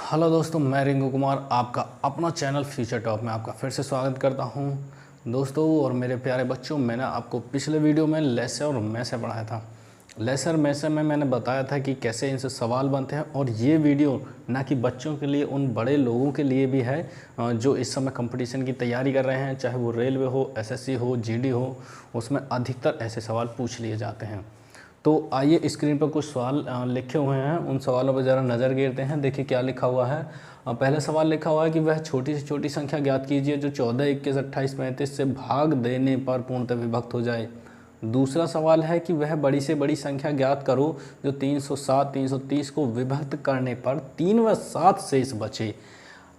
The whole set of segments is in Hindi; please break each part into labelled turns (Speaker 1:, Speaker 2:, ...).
Speaker 1: हेलो दोस्तों, मैं रिंकू कुमार आपका अपना चैनल फ्यूचर टॉप में आपका फिर से स्वागत करता हूं। दोस्तों और मेरे प्यारे बच्चों, मैंने आपको पिछले वीडियो में लेसर और मैसे पढ़ाया था। लेसर मैसे में मैंने बताया था कि कैसे इनसे सवाल बनते हैं, और ये वीडियो ना कि बच्चों के लिए, उन बड़े लोगों के लिए भी है जो इस समय कंपटीशन की तैयारी कर रहे हैं, चाहे वो रेलवे हो, एसएससी हो, जीडी हो। उसमें अधिकतर ऐसे सवाल पूछ लिए जाते हैं। तो आइए स्क्रीन पर कुछ सवाल लिखे हुए हैं, उन सवालों पर ज़रा नज़र गिरते हैं। देखिए क्या लिखा हुआ है। पहला सवाल लिखा हुआ है कि वह छोटी से छोटी संख्या ज्ञात कीजिए जो 14, 21, 28, 35 से भाग देने पर पूर्णतः विभक्त हो जाए। दूसरा सवाल है कि वह बड़ी से बड़ी संख्या ज्ञात करो जो 307, 330 को विभक्त करने पर 3 व 7 शेष बचे।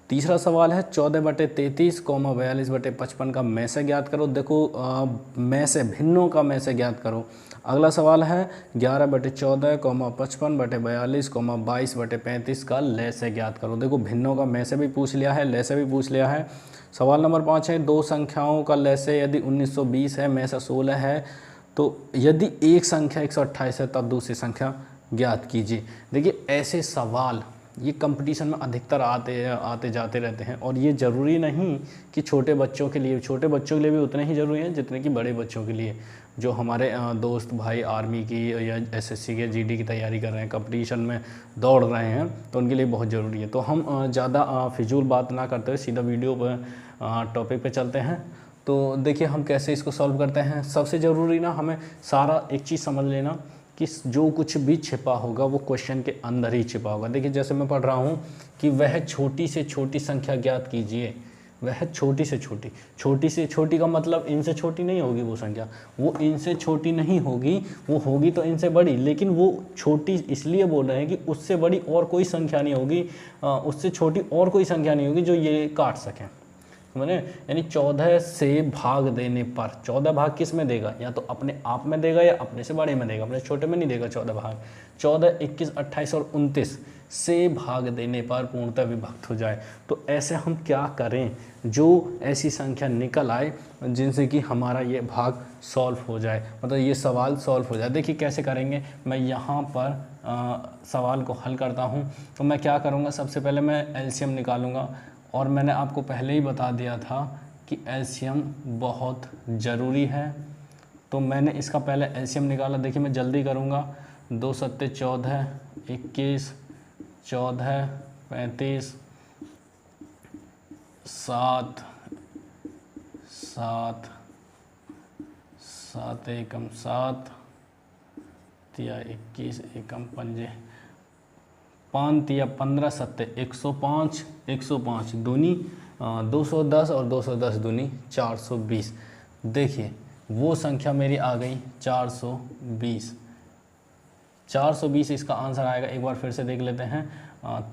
Speaker 1: तीसरा सवाल है 14/33, 42/55 का में से ज्ञात करो। देखो में से भिन्नों का में से ज्ञात करो। अगला सवाल है 11/14, 55/42, 22/35 का ले से ज्ञात करो। देखो भिन्नों का में से भी पूछ लिया है, ले से भी पूछ लिया है। सवाल नंबर 5 है दो संख्याओं का ले से यदि 1920 है, में से 16 है, तो यदि एक संख्या 128 है तब दूसरी संख्या ज्ञात कीजिए। देखिए ऐसे सवाल ये कंपटीशन में अधिकतर आते जाते रहते हैं, और ये ज़रूरी नहीं कि छोटे बच्चों के लिए भी उतने ही ज़रूरी हैं जितने कि बड़े बच्चों के लिए। जो हमारे दोस्त भाई आर्मी की या एसएससी के जीडी की तैयारी कर रहे हैं, कंपटीशन में दौड़ रहे हैं, तो उनके लिए बहुत ज़रूरी है। तो हम ज़्यादा फिजूल बात ना करते हुए सीधा वीडियो पर टॉपिक पे चलते हैं। तो देखिए हम कैसे इसको सॉल्व करते हैं। सबसे ज़रूरी ना हमें सारा एक चीज़ समझ लेना कि जो कुछ भी छिपा होगा वो क्वेश्चन के अंदर ही छिपा होगा। देखिए जैसे मैं पढ़ रहा हूँ कि वह छोटी से छोटी संख्या ज्ञात कीजिए। वह छोटी से छोटी का मतलब इनसे छोटी नहीं होगी वो संख्या, वो इनसे छोटी नहीं होगी, वो होगी तो इनसे बड़ी। लेकिन वो छोटी इसलिए बोल रहे हैं कि उससे बड़ी और कोई संख्या नहीं होगी, उससे छोटी और कोई संख्या नहीं होगी जो ये काट सकें। मैंने यानी 14 से भाग देने पर, 14 भाग किस में देगा, या तो अपने आप में देगा या अपने से बड़े में देगा, अपने छोटे में नहीं देगा 14 भाग। 14, 21, 28 और 29 से भाग देने पर पूर्णतः विभक्त हो जाए। तो ऐसे हम क्या करें, जो ऐसी संख्या निकल आए जिनसे कि हमारा ये भाग सॉल्व हो जाए, मतलब ये सवाल सॉल्व हो जाए। देखिए कैसे करेंगे, मैं यहाँ पर सवाल को हल करता हूँ। तो मैं क्या करूँगा, सबसे पहले मैं एलसीएम निकालूंगा, और मैंने आपको पहले ही बता दिया था कि एलसीएम बहुत ज़रूरी है। तो मैंने इसका पहले एलसीएम निकाला। देखिए मैं जल्दी करूँगा। 2 सत्ते 14, 21, 14, 35, 7, 7, 7 एकम 7, तिया 21 एकम पंजे 5 तिया 15, सत्ते 105, 105 दूनी 210 और 210 दूनी 420। देखिए वो संख्या मेरी आ गई 420। 420 इसका आंसर आएगा। एक बार फिर से देख लेते हैं।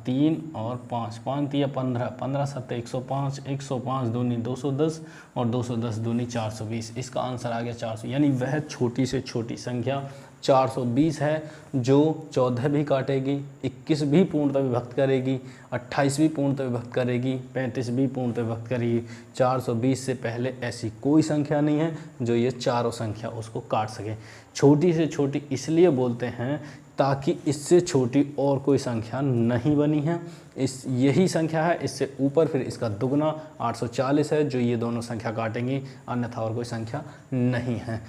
Speaker 1: 3 और 5, 5 तिया 15, 15 सत्ते 105, 105 दूनी 210 और 210 दूनी 420। इसका आंसर आ गया 400। यानी वह छोटी से छोटी संख्या 420 है जो 14 भी काटेगी, 21 भी पूर्णतः विभक्त करेगी, 28 भी पूर्णतः विभक्त करेगी, 35 भी पूर्णतः विभक्त करेगी। 420 से पहले ऐसी कोई संख्या नहीं है जो ये चारों संख्या उसको काट सके। छोटी से छोटी इसलिए बोलते हैं ताकि इससे छोटी और कोई संख्या नहीं बनी है। यही संख्या है, इससे ऊपर फिर इसका दुगना 840 है जो ये दोनों संख्या काटेंगी, अन्यथा और कोई संख्या नहीं है।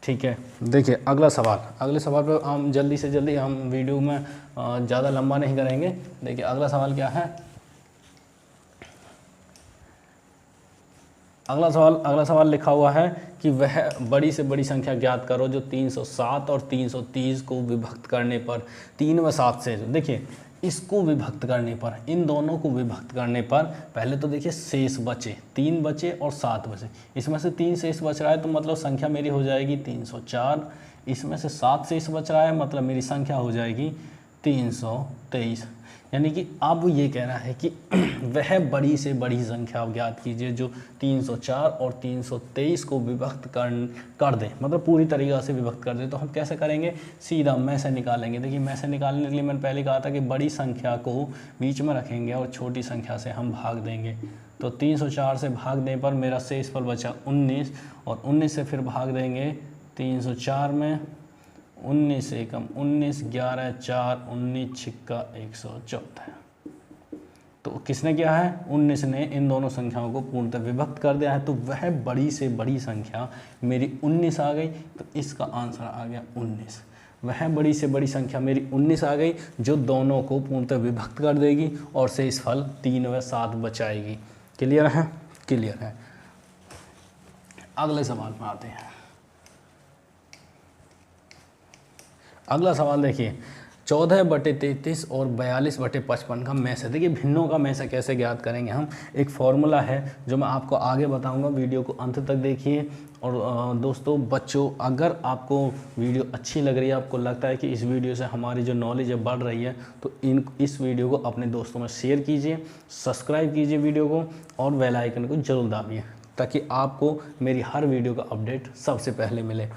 Speaker 1: ठीक है, देखिए अगले सवाल पर हम जल्दी से जल्दी, हम वीडियो में ज़्यादा लंबा नहीं करेंगे। देखिए अगला सवाल क्या है। अगला सवाल लिखा हुआ है कि वह बड़ी से बड़ी संख्या ज्ञात करो जो 307 और 330 को विभक्त करने पर 3 व 7 से। देखिए इसको विभक्त करने पर, इन दोनों को विभक्त करने पर पहले तो देखिए शेष बचे, 3 बचे और 7 बचे। इसमें से 3 शेष बच रहा है तो मतलब संख्या मेरी हो जाएगी 304। इसमें से 7 शेष बच रहा है मतलब मेरी संख्या हो जाएगी 323। यानी कि अब ये कह रहा है कि वह बड़ी से बड़ी संख्या ज्ञात कीजिए जो 304 और 323 को विभक्त कर दे, मतलब पूरी तरीक़ा से विभक्त कर दे। तो हम कैसे करेंगे, सीधा में से निकालेंगे। देखिए में से निकालने के लिए मैंने पहले कहा था कि बड़ी संख्या को बीच में रखेंगे और छोटी संख्या से हम भाग देंगे। तो 304 से भाग देने पर मेरा शेषफल बचा 19, और 19 से फिर भाग देंगे 304 में। 19 एकम 19, 11 4 19 छिक्का 114। तो किसने किया है? 19 ने इन दोनों संख्याओं को पूर्णतः विभक्त कर दिया है। तो वह बड़ी से बड़ी संख्या मेरी 19 आ गई, तो इसका आंसर आ गया 19। वह बड़ी से बड़ी संख्या मेरी 19 आ गई जो दोनों को पूर्णतः विभक्त कर देगी और शेष फल 3 व 7 बचाएगी। क्लियर है? क्लियर है। अगले सवाल में आते हैं। अगला सवाल देखिए, 14/33 और 42/55 का मैस है। देखिए भिन्नों का मैस कैसे ज्ञात करेंगे हम, एक फॉर्मूला है जो मैं आपको आगे बताऊंगा, वीडियो को अंत तक देखिए। और दोस्तों बच्चों, अगर आपको वीडियो अच्छी लग रही है, आपको लगता है कि इस वीडियो से हमारी जो नॉलेज है बढ़ रही है, तो इस वीडियो को अपने दोस्तों में शेयर कीजिए, सब्सक्राइब कीजिए वीडियो को और बेल आइकन को जरूर दाबिए ताकि आपको मेरी हर वीडियो का अपडेट सबसे पहले मिले।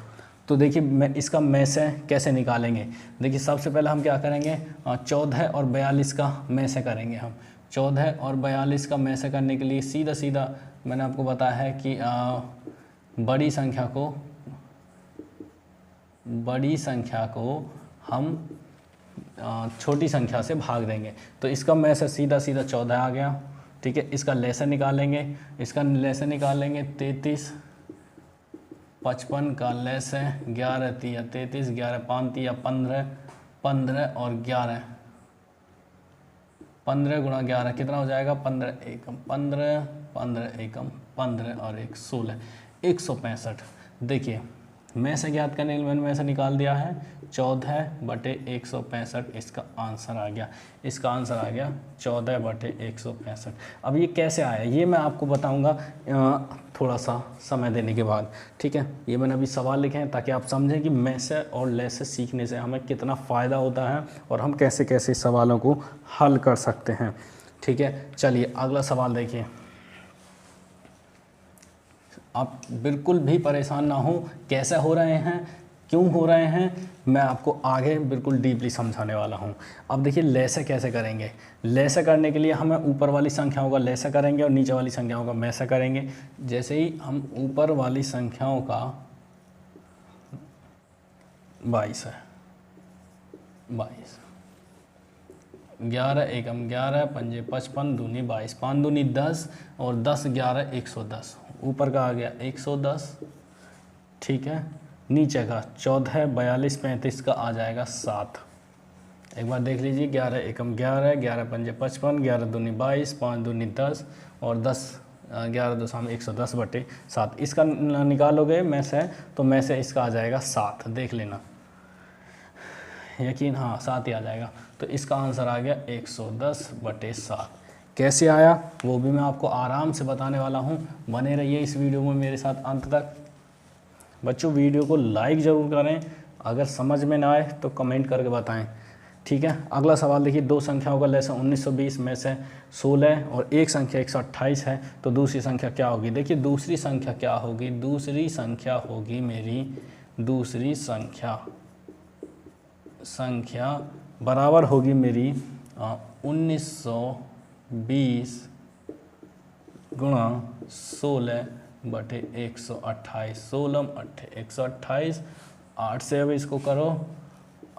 Speaker 1: तो देखिए मैं इसका मैस है कैसे निकालेंगे। देखिए सबसे पहले हम क्या करेंगे, 14 और 42 का मैस करेंगे हम। 14 और 42 का मैस करने के लिए सीधा सीधा मैंने आपको बताया है कि बड़ी संख्या को हम छोटी संख्या से भाग देंगे। तो इसका मैस सीधा सीधा 14 आ गया। ठीक है, इसका लेसन निकालेंगे। 33 55 का लेस है 11 3 33, 11 5 3 15, 15 और 11, 15 गुणा 11 कितना हो जाएगा? 15 एकम 15, 15 एकम 15 और 1 16, 165। देखिए मैं से ज्ञात करने के लिए मैंने से निकाल दिया है 14/165, इसका आंसर आ गया। इसका आंसर आ गया 14/165। अब ये कैसे आया ये मैं आपको बताऊंगा थोड़ा सा समय देने के बाद। ठीक है, ये मैंने अभी सवाल लिखे हैं ताकि आप समझें कि मैसे और लेसे सीखने से हमें कितना फ़ायदा होता है और हम कैसे कैसे सवालों को हल कर सकते हैं। ठीक है, चलिए अगला सवाल देखिए। आप बिल्कुल भी परेशान ना हो, कैसे हो रहे हैं, क्यों हो रहे हैं, मैं आपको आगे बिल्कुल डीपली समझाने वाला हूं। अब देखिए लेसे कैसे करेंगे। लेसे करने के लिए हमें ऊपर वाली संख्याओं का लेसे करेंगे और नीचे वाली संख्याओं का मैसे करेंगे। जैसे ही हम ऊपर वाली संख्याओं का 22 है, 22, 11 एकम 11, 5 55, दूनी 22, 5 दूनी 10 और 10 11 110। ऊपर का आ गया 110। ठीक है, नीचे का 14 42 35 का आ जाएगा 7। एक बार देख लीजिए, 11 एकम 11, 11 5 55, 11 दूनी 22, 5 दूनी 10 और 10 11 2 110/7। इसका निकालोगे में से तो में से इसका आ जाएगा 7। देख लेना, यकीन, हाँ 7 ही आ जाएगा। तो इसका आंसर आ गया 110/7। कैसे आया वो भी मैं आपको आराम से बताने वाला हूँ। बने रहिए इस वीडियो में मेरे साथ अंत तक। बच्चों वीडियो को लाइक ज़रूर करें, अगर समझ में ना आए तो कमेंट करके बताएं। ठीक है, अगला सवाल देखिए। दो संख्याओं का लेसन 1920 में से 16 और एक संख्या 128 है, तो दूसरी संख्या क्या होगी? देखिए दूसरी संख्या क्या होगी, दूसरी संख्या होगी मेरी, दूसरी संख्या बराबर होगी मेरी 1920 गुणा 16/128। 16 128, 8 से अब इसको करो,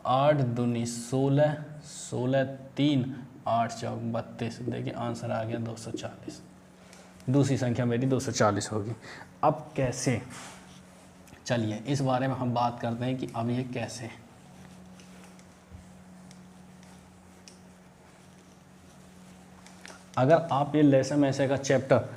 Speaker 1: 8 दूनी 16, 16 3, 8 चौक 32। देखिए आंसर आ गया 240। दूसरी संख्या मेरी 240 होगी। अब कैसे, चलिए इस बारे में हम बात करते हैं कि अब ये कैसे। अगर आप ये लेसन मैसे का चैप्टर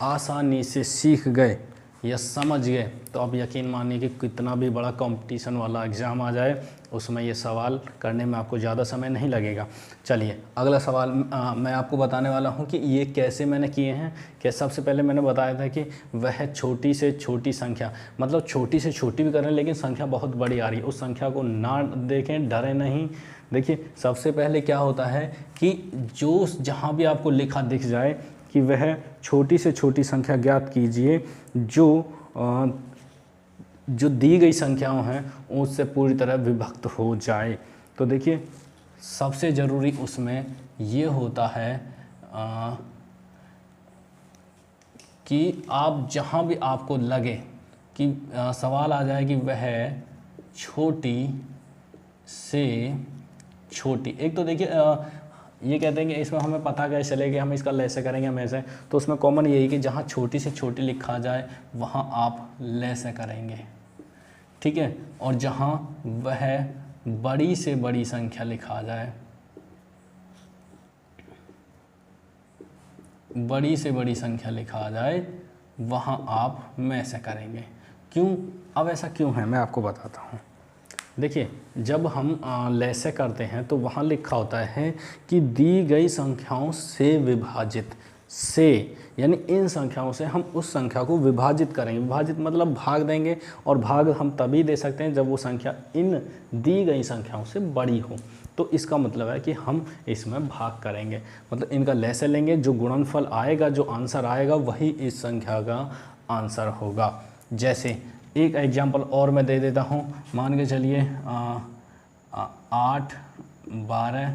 Speaker 1: आसानी से सीख गए या समझ गए तो आप यकीन मानिए कि कितना भी बड़ा कंपटीशन वाला एग्ज़ाम आ जाए उसमें ये सवाल करने में आपको ज़्यादा समय नहीं लगेगा। चलिए अगला सवाल मैं आपको बताने वाला हूँ कि ये कैसे मैंने किए हैं। कि सबसे पहले मैंने बताया था कि वह छोटी से छोटी संख्या, मतलब छोटी से छोटी भी करें लेकिन संख्या बहुत बड़ी आ रही है, उस संख्या को ना देखें, डरे नहीं। देखिए सबसे पहले क्या होता है कि जो जहाँ भी आपको लिखा दिख जाए कि वह छोटी से छोटी संख्या ज्ञात कीजिए जो दी गई संख्याओं हैं उससे पूरी तरह विभक्त हो जाए। तो देखिए सबसे ज़रूरी उसमें ये होता है कि आप जहाँ भी आपको लगे कि सवाल आ जाए कि वह छोटी से छोटी, एक तो देखिए ये कहते हैं कि इसमें हमें पता कैसे चलेगा कि हम इसका लैसे करेंगे हम ऐसे, तो उसमें कॉमन यही कि जहाँ छोटी से छोटी लिखा जाए वहाँ आप लैसे करेंगे, ठीक है। और जहाँ वह बड़ी से बड़ी संख्या लिखा जाए, बड़ी से बड़ी संख्या लिखा जाए वहाँ आप में से करेंगे। क्यों? अब ऐसा क्यों है मैं आपको बताता हूँ। देखिए, जब हम लैसे करते हैं तो वहाँ लिखा होता है कि दी गई संख्याओं से विभाजित, से यानी इन संख्याओं से हम उस संख्या को विभाजित करेंगे। विभाजित मतलब भाग देंगे, और भाग हम तभी दे सकते हैं जब वो संख्या इन दी गई संख्याओं से बड़ी हो। तो इसका मतलब है कि हम इसमें भाग करेंगे, मतलब इनका लैसे लेंगे, जो गुणनफल आएगा, जो आंसर आएगा वही इस संख्या का आंसर होगा। जैसे एक एग्जाम्पल और मैं दे देता हूँ, मान के चलिए 8, 12,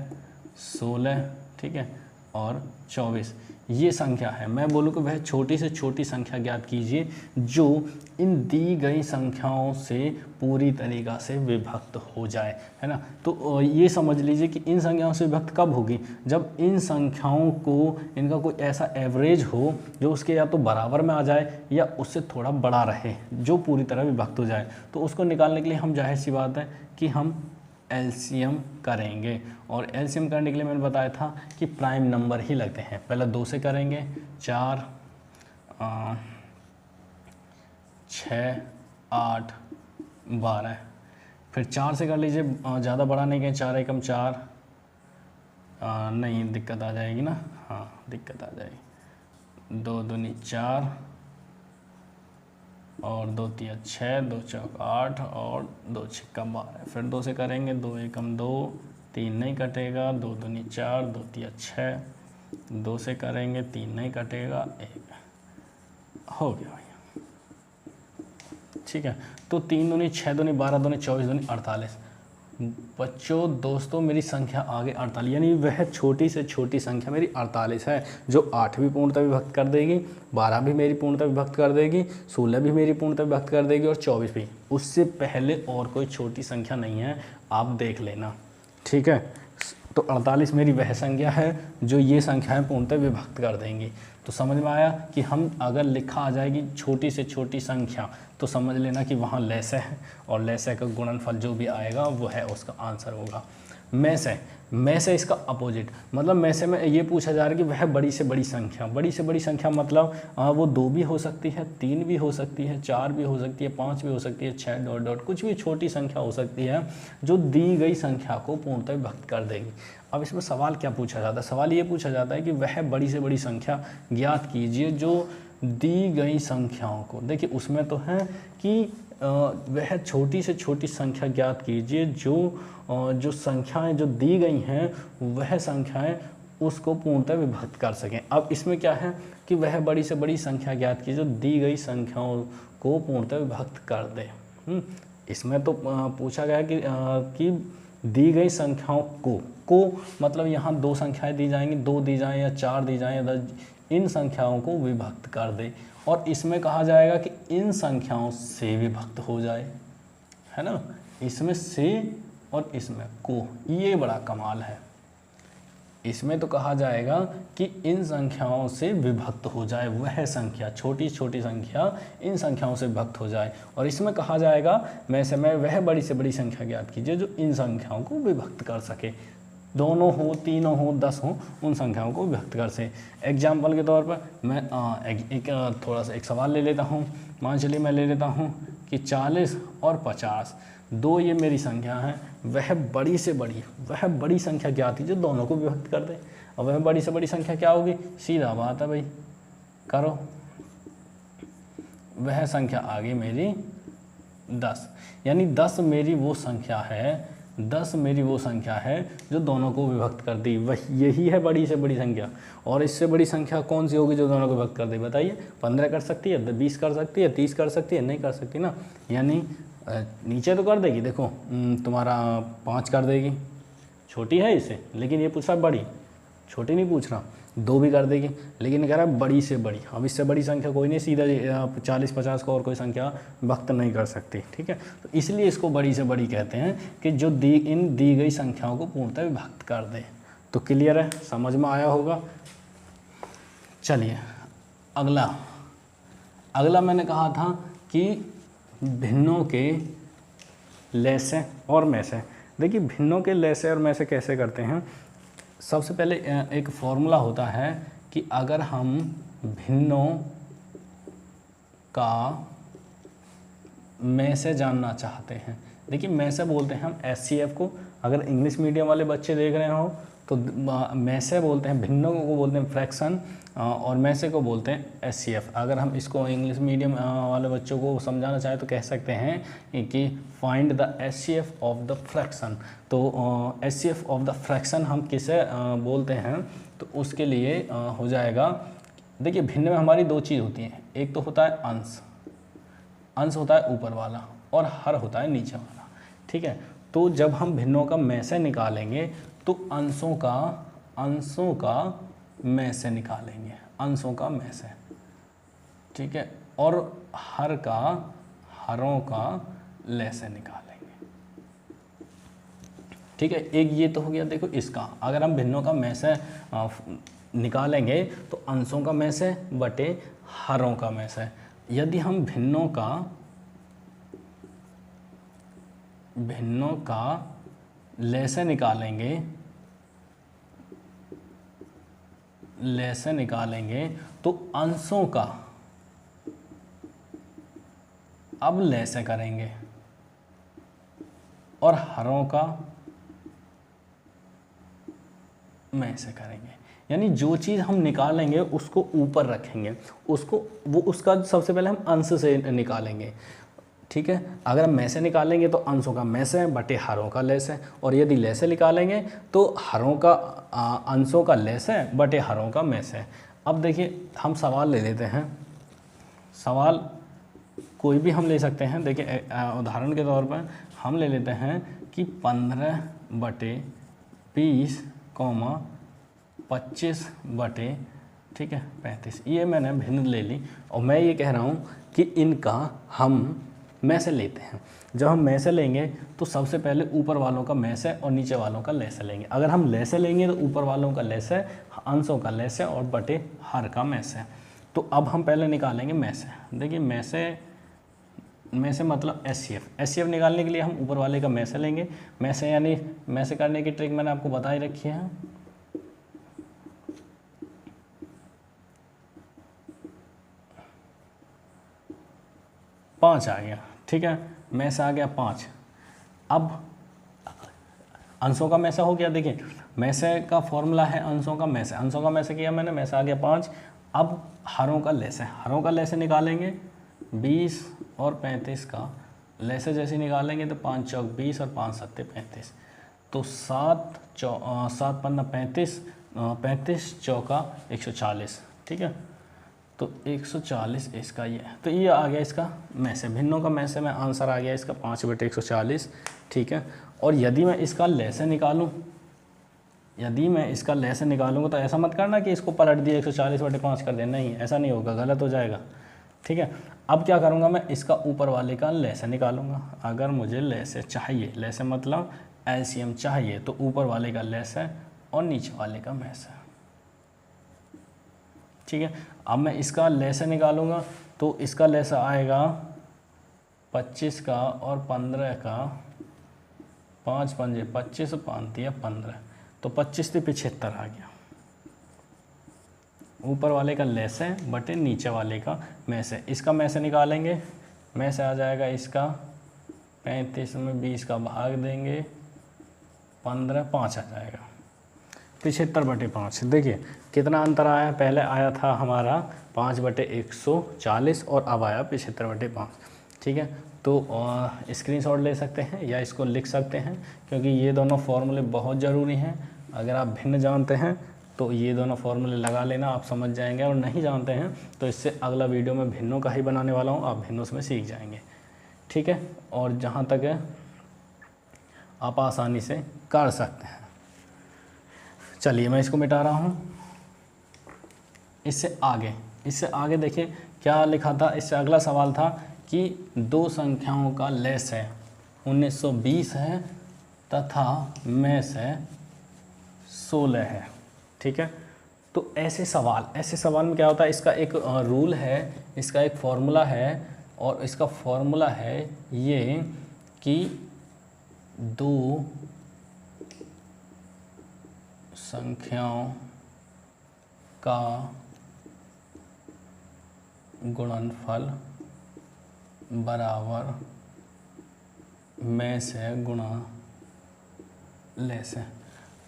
Speaker 1: 16, ठीक है, और 24 ये संख्या है। मैं बोलूँ कि वह छोटी से छोटी संख्या ज्ञात कीजिए जो इन दी गई संख्याओं से पूरी तरीक़ा से विभक्त हो जाए, है ना। तो ये समझ लीजिए कि इन संख्याओं से विभक्त कब होगी, जब इन संख्याओं को इनका कोई ऐसा एवरेज हो जो उसके या तो बराबर में आ जाए या उससे थोड़ा बड़ा रहे, जो पूरी तरह विभक्त हो जाए। तो उसको निकालने के लिए हम जाहिर सी बात है कि हम एलसीएम करेंगे, और एलसीएम करने के लिए मैंने बताया था कि प्राइम नंबर ही लगते हैं। पहले 2 से करेंगे, 4, 6, 8, 12, फिर 4 से कर लीजिए, ज़्यादा बड़ा नहीं कहें, 4 एकम 4, नहीं दिक्कत आ जाएगी ना, हाँ दिक्कत आ जाएगी। 2 दूनी 4 और 2 तिया 6, 2 चौक 8 और 2 छिक्का 12, फिर 2 से करेंगे, 2 एकम 2, 3 नहीं कटेगा, 2 दूनी 4, 2 तिया 6, 2 से करेंगे, 3 नहीं कटेगा, 1 हो गया भैया, ठीक है। तो 3 दूनी 6 दूनी 12 दूनी 24 दूनी 48। बच्चों दोस्तों मेरी संख्या आगे 48, यानी वह छोटी से छोटी संख्या मेरी 48 है, जो 8 भी पूर्णतः विभक्त कर देगी, 12 भी मेरी पूर्णतः विभक्त कर देगी, 16 भी मेरी पूर्णतः विभक्त कर देगी, और 24 भी। उससे पहले और कोई छोटी संख्या नहीं है, आप देख लेना, ठीक है। तो 48 मेरी वह संख्या है जो ये संख्याएं पूर्णतः विभक्त कर देंगी। तो समझ में आया कि हम अगर लिखा आ जाएगी छोटी से छोटी संख्या तो समझ लेना कि वहाँ लैसे है, और लैसे का गुणनफल जो भी आएगा वो है उसका आंसर होगा। में से इसका अपोजिट, मतलब में से में ये पूछा जा रहा है कि वह बड़ी से बड़ी संख्या, बड़ी से बड़ी संख्या मतलब वो 2 भी हो सकती है, 3 भी हो सकती है, 4 भी हो सकती है, 5 भी हो सकती है, 6 डॉट डॉट कुछ भी छोटी संख्या हो सकती है जो दी गई संख्या को पूर्णतः विभक्त कर देगी। अब इसमें सवाल क्या पूछा जाता है, सवाल ये पूछा जाता है कि वह बड़ी से बड़ी संख्या ज्ञात कीजिए जो दी गई संख्याओं को, देखिए उसमें तो है कि वह छोटी से छोटी संख्या ज्ञात कीजिए जो संख्याएं जो दी गई हैं वह संख्याएं उसको पूर्णतः विभक्त कर सकें। अब इसमें क्या है कि वह बड़ी से बड़ी संख्या ज्ञात कीजिए जो दी गई संख्याओं को पूर्णतः विभक्त कर दे। इसमें तो पूछा गया कि दी गई संख्याओं को मतलब यहाँ 2 संख्याएं दी जाएंगी, 2 दी जाएँ या 4 दी जाएँ या 10, इन संख्याओं को विभक्त कर दे। और इसमें कहा जाएगा कि इन संख्याओं से विभक्त हो जाए, है ना। इसमें से और इसमें को, ये बड़ा कमाल है। इसमें तो कहा जाएगा कि इन संख्याओं से विभक्त हो जाए, वह संख्या छोटी छोटी संख्या इन संख्याओं से विभक्त हो जाए, और इसमें कहा जाएगा में से मैं वह बड़ी से बड़ी संख्या ज्ञात कीजिए जो इन संख्याओं को विभक्त कर सके, दोनों हो, तीनों हो, 10 हो, उन संख्याओं को व्यक्त कर से। एग्जाम्पल के तौर पर मैं थोड़ा सा एक सवाल ले लेता हूँ। मान चलिए मैं ले लेता हूँ कि 40 और 50 2 ये मेरी संख्या हैं, वह बड़ी से बड़ी संख्या क्या आती है जो दोनों को विभक्त कर दे। और वह बड़ी से बड़ी संख्या क्या होगी, सीधा बात है भाई, करो। वह संख्या आ गई मेरी 10, यानी 10 मेरी वो संख्या है, 10 मेरी वो संख्या है जो दोनों को विभक्त कर दी, वही यही है बड़ी से बड़ी संख्या। और इससे बड़ी संख्या कौन सी होगी जो दोनों को विभक्त कर दी, बताइए। 15 कर सकती है, 20 कर सकती है, 30 कर सकती है, नहीं कर सकती ना। यानी नीचे तो कर देगी, देखो तुम्हारा 5 कर देगी, छोटी है इससे, लेकिन ये पूछ रहा बड़ी, छोटी नहीं पूछ रहा। 2 भी कर देगी, लेकिन कह रहा है बड़ी से बड़ी। अब इससे बड़ी संख्या कोई नहीं, सीधा 40-50 को और कोई संख्या विभक्त नहीं कर सकती, ठीक है। तो इसलिए इसको बड़ी से बड़ी कहते हैं कि जो दी गई संख्याओं को पूर्णतः विभक्त कर दे। तो क्लियर है, समझ में आया होगा। चलिए अगला मैंने कहा था कि भिन्नों के लैसे और मैसे। देखिए भिन्नों के लैसे और मैसे कैसे करते हैं। सबसे पहले एक फॉर्मूला होता है कि अगर हम भिन्नों का मैसे जानना चाहते हैं, देखिए मैसे बोलते हैं हम SCF को। अगर इंग्लिश मीडियम वाले बच्चे देख रहे हो तो मैसे बोलते हैं, भिन्नों को बोलते हैं फ्रैक्शन, और मैसे को बोलते हैं SCF। अगर हम इसको इंग्लिश मीडियम वाले बच्चों को समझाना चाहें तो कह सकते हैं कि find the SCF of the fraction. तो SCF ऑफ द फ्रैक्शन हम किसे बोलते हैं, तो उसके लिए हो जाएगा, देखिए भिन्न में हमारी दो चीज़ होती हैं, एक तो होता है अंश होता है ऊपर वाला, और हर होता है नीचे वाला। ठीक है, तो जब हम भिन्नों का मैसे निकालेंगे तो अंशों का मैसे निकालेंगे, अंशों का मैसे। ठीक है, और हरों का लैसे निकालेंगे। ठीक है, एक ये तो हो गया। देखो इसका अगर हम भिन्नों का मैसे निकालेंगे तो अंशों का मैसे बटे हरों का मैसे। यदि हम भिन्नों का लैसे निकालेंगे तो अंशों का अब लैसे करेंगे और हरों का मैसे करेंगे। यानी जो चीज़ हम निकालेंगे उसको ऊपर रखेंगे, उसका सबसे पहले हम अंश से निकालेंगे। ठीक है, अगर हम मैसे निकालेंगे तो अंशों का मैसे बटे हरों का लैसे, और यदि लैसे निकालेंगे तो अंशों का लैसे बटे हरों का मैसे। अब देखिए हम सवाल ले लेते हैं, सवाल कोई भी हम ले सकते हैं। देखिए उदाहरण के तौर पर हम ले लेते हैं कि 15 बटे 20, 25 बटे, ठीक है 35। ये मैंने भिन्न ले ली, और मैं ये कह रहा हूँ कि इनका हम मैसे लेते हैं। जब हम मैसे लेंगे तो सबसे पहले ऊपर वालों का मैसे और नीचे वालों का लैसे लेंगे। अगर हम लैसे लेंगे तो ऊपर वालों का लैसे, अंशों का लैसे और बटे हर का मैसे। तो अब हम पहले निकालेंगे मैसे। देखिए मैसे मतलब SCF निकालने के लिए हम ऊपर वाले का मैसे लेंगे। मैसे यानी मैसे करने की ट्रिक मैंने आपको बता ही रखी है। पाँच आ गया, ठीक है, मैसे आ गया 5। अब अंशों का मैसे हो गया। देखिए मैसे का फॉर्मूला है अंशों का मैसे किया मैंने, मैसे आ गया 5। अब हरों का लैसे निकालेंगे। 20 और 35 का लैसे जैसे निकालेंगे तो 5 चौक 20 और 5 सत्ते 35। तो 7 पन्ना 35, 35 चौका 140। ठीक है, तो 140 इसका ये, तो ये आ गया इसका मैसे। भिन्नों का मैसे में आंसर आ गया इसका 5 बटे 140। ठीक है, और यदि मैं इसका लैसे निकालूंगा तो ऐसा मत करना कि इसको पलट दिया 140 बटे 5 कर देना, नहीं ऐसा नहीं होगा, गलत हो जाएगा। ठीक है, अब क्या करूँगा, मैं इसका ऊपर वाले का लैसे निकालूंगा। अगर मुझे लैसे चाहिए, लैसे मतलब LCM चाहिए, तो ऊपर वाले का लैसे और नीचे वाले का मैसे। ठीक है, अब मैं इसका लैसे निकालूंगा तो इसका लैसा आएगा 25 का और 15 का, 5 पंजे 25, 5 दिया 15, तो 25 से 75 आ गया। ऊपर वाले का लैसे बटे नीचे वाले का मैसे। इसका मैसे निकालेंगे, मैसे आ जाएगा इसका 35 में 20 का भाग देंगे 15, 5 आ जाएगा 75 बटे 5। देखिए कितना अंतर आया, पहले आया था हमारा 5 बटे 140 और अब आया 75 बटे 5। ठीक है, तो स्क्रीनशॉट ले सकते हैं या इसको लिख सकते हैं, क्योंकि ये दोनों फॉर्मूले बहुत ज़रूरी हैं। अगर आप भिन्न जानते हैं तो ये दोनों फॉर्मूले लगा लेना, आप समझ जाएंगे, और नहीं जानते हैं तो इससे अगला वीडियो में भिन्नों का ही बनाने वाला हूँ, आप भिन्नों में सीख जाएंगे। ठीक है, और जहाँ तक है आप आसानी से कर सकते हैं। चलिए मैं इसको मिटा रहा हूँ। इससे आगे देखिए क्या लिखा था। इससे अगला सवाल था कि दो संख्याओं का लैसे 1920 है तथा मैसे 16 है। ठीक है, तो ऐसे सवाल में क्या होता है, इसका एक रूल है, इसका एक फॉर्मूला है, और इसका फॉर्मूला है ये कि 2 संख्याओं का गुणनफल बराबर में से गुणा ले से।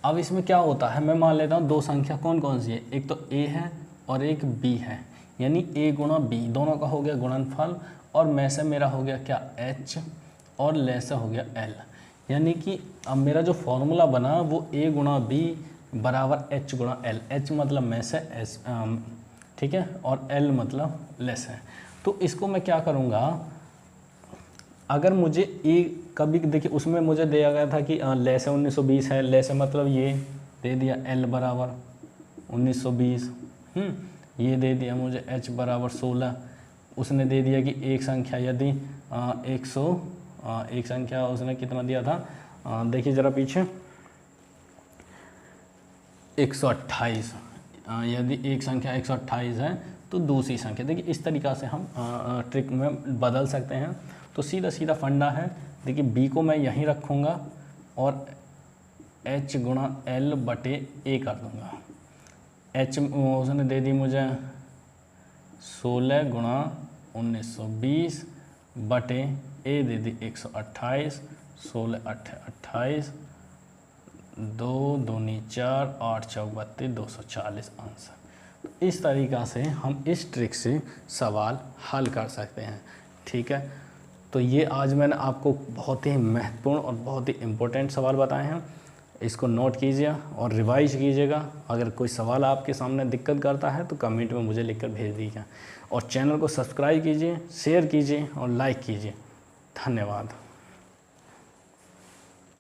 Speaker 1: अब इसमें क्या होता है, मैं मान लेता हूँ 2 संख्या कौन कौन सी है, एक तो a है और एक b है, यानी a गुणा b दोनों का हो गया गुणनफल, और में से मेरा हो गया क्या h, और ले से हो गया l। यानी कि अब मेरा जो फॉर्मूला बना वो a गुणा b बराबर h गुणा l, h मतलब में से s, ठीक है, और l मतलब लेस है। तो इसको मैं क्या करूँगा, अगर मुझे a कभी देखिए उसमें मुझे दिया गया था कि लेस है 1920 है, लेस है मतलब ये दे दिया l बराबर 1920, ये दे दिया मुझे h बराबर 16, उसने दे दिया कि एक संख्या यदि 100 एक संख्या उसने कितना दिया था, देखिए ज़रा पीछे 128, यदि एक संख्या 128 है तो दूसरी संख्या, देखिए इस तरीक़ा से हम ट्रिक में बदल सकते हैं। तो सीधा सीधा फंडा है, देखिए b को मैं यहीं रखूँगा और h गुणा l बटे a कर दूँगा। h उसने दे दी मुझे 16 गुणा 1920 बटे a दे दी 128, 16 28, 2 दूनी 4, 8 चौक 32, 240 आंसर। तो इस तरीक़ा से हम इस ट्रिक से सवाल हल कर सकते हैं। ठीक है, तो ये आज मैंने आपको बहुत ही महत्वपूर्ण और बहुत ही इम्पोर्टेंट सवाल बताए हैं, इसको नोट कीजिए और रिवाइज कीजिएगा। अगर कोई सवाल आपके सामने दिक्कत करता है तो कमेंट में मुझे लिखकर भेज दीजिए, और चैनल को सब्सक्राइब कीजिए, शेयर कीजिए और लाइक कीजिए। धन्यवाद।